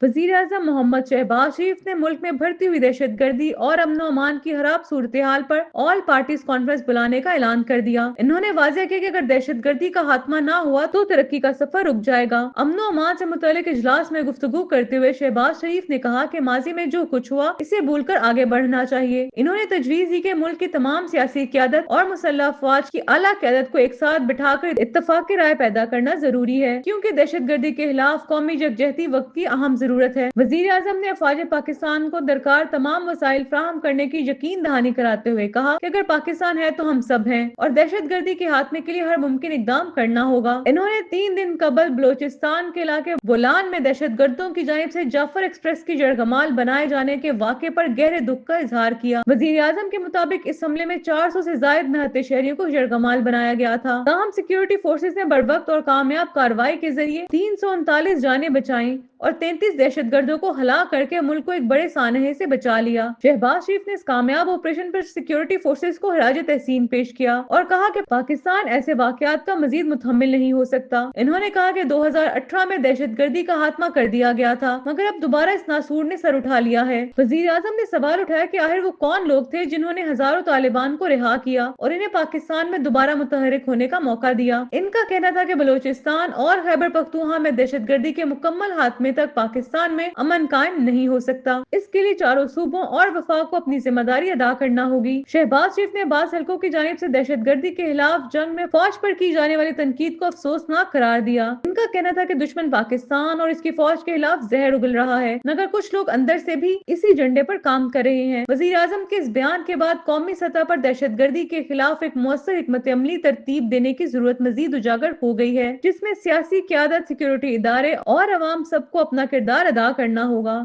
वजीर आजम मोहम्मद शहबाज शरीफ ने मुल्क में बढ़ती हुई दहशत गर्दी और अमन अमान की खराब सूरत हाल पर ऑल पार्टीज कॉन्फ्रेंस बुलाने का ऐलान कर दिया। इन्होंने वाज़ेह किया कि अगर दहशत गर्दी का खात्मा न हुआ तो तरक्की का सफर रुक जाएगा। अमन अमान से मुतालिक इजलास में गुफ्तगू करते हुए शहबाज शरीफ ने कहा कि माजी में जो कुछ हुआ इसे भूलकर आगे बढ़ना चाहिए। इन्होंने तजवीज़ दी कि मुल्क की तमाम सियासी क़यादत और मुसल्लह अफवाज की आला क़यादत को एक साथ बिठाकर इत्तफाक की राय पैदा करना जरूरी है, क्योंकि दहशत गर्दी के खिलाफ कौमी यकजहती वक्त की अहम जरूरत है। वजीर आजम ने अफवाज पाकिस्तान को दरकार तमाम वसाइल फ्राहम करने की यकीन दहानी कराते हुए कहा कि अगर पाकिस्तान है तो हम सब हैं और दहशत गर्दी के खात्मे के लिए हर मुमकिन इकदाम करना होगा। इन्होंने 3 दिन कबल बलोचिस्तान के इलाके बोलान में दहशत गर्दों की जानिब से जाफर एक्सप्रेस की जड़गमाल बनाए जाने के वाक़े पर गहरे दुख का इजहार किया। वजीर आजम के मुताबिक इस हमले में 400 से जायद निहत्थे शहरियों को जड़गमाल बनाया गया था। ताहम सिक्योरिटी फोर्सेज ने बरवक्त और कामयाब कार्रवाई के जरिए 339 जानें बचाई और 33 दहशतगर्दों को हलाक करके मुल्क को एक बड़े सानहे से बचा लिया। शहबाज शरीफ ने इस कामयाब ऑपरेशन पर सिक्योरिटी फोर्सेज को खराज तहसीन पेश किया और कहा कि पाकिस्तान ऐसे वाकयात का मजीद मुतहम्मिल नहीं हो सकता। इन्होंने कहा कि 2018 में दहशतगर्दी का खात्मा कर दिया गया था, मगर अब दोबारा इस नासूर ने सर उठा लिया है। वजीर आजम ने सवाल उठाया कि आखिर वो कौन लोग थे जिन्होंने हजारों तालिबान को रिहा किया और इन्हें पाकिस्तान में दोबारा मुतहरिक होने का मौका दिया। इनका कहना था कि बलोचिस्तान और खैबर पख्तूनख्वा में दहशतगर्दी के मुकम्मल खात्मे तक पाकिस्तान में अमन कायम नहीं हो सकता। इसके लिए चारों सूबों और वफाक को अपनी जिम्मेदारी अदा करना होगी। शहबाज शरीफ ने बाज़ हलकों की जानिब से दहशतगर्दी के खिलाफ जंग में फौज पर की जाने वाली तनकीद को अफसोसनाक करार दिया। इनका कहना था कि दुश्मन पाकिस्तान और इसकी फौज के खिलाफ जहर उगल रहा है, मगर कुछ लोग अंदर से भी इसी झंडे पर काम कर रहे हैं। वजीर आजम के इस बयान के बाद कौमी सतह पर दहशतगर्दी के खिलाफ एक मुअस्सर हिकमत अमली तरतीब देने की जरूरत मजीद उजागर हो गई है, जिसमें सियासी क़यादत, सिक्योरिटी इदारे और अवाम सबको अपना किरदार अदा करना होगा।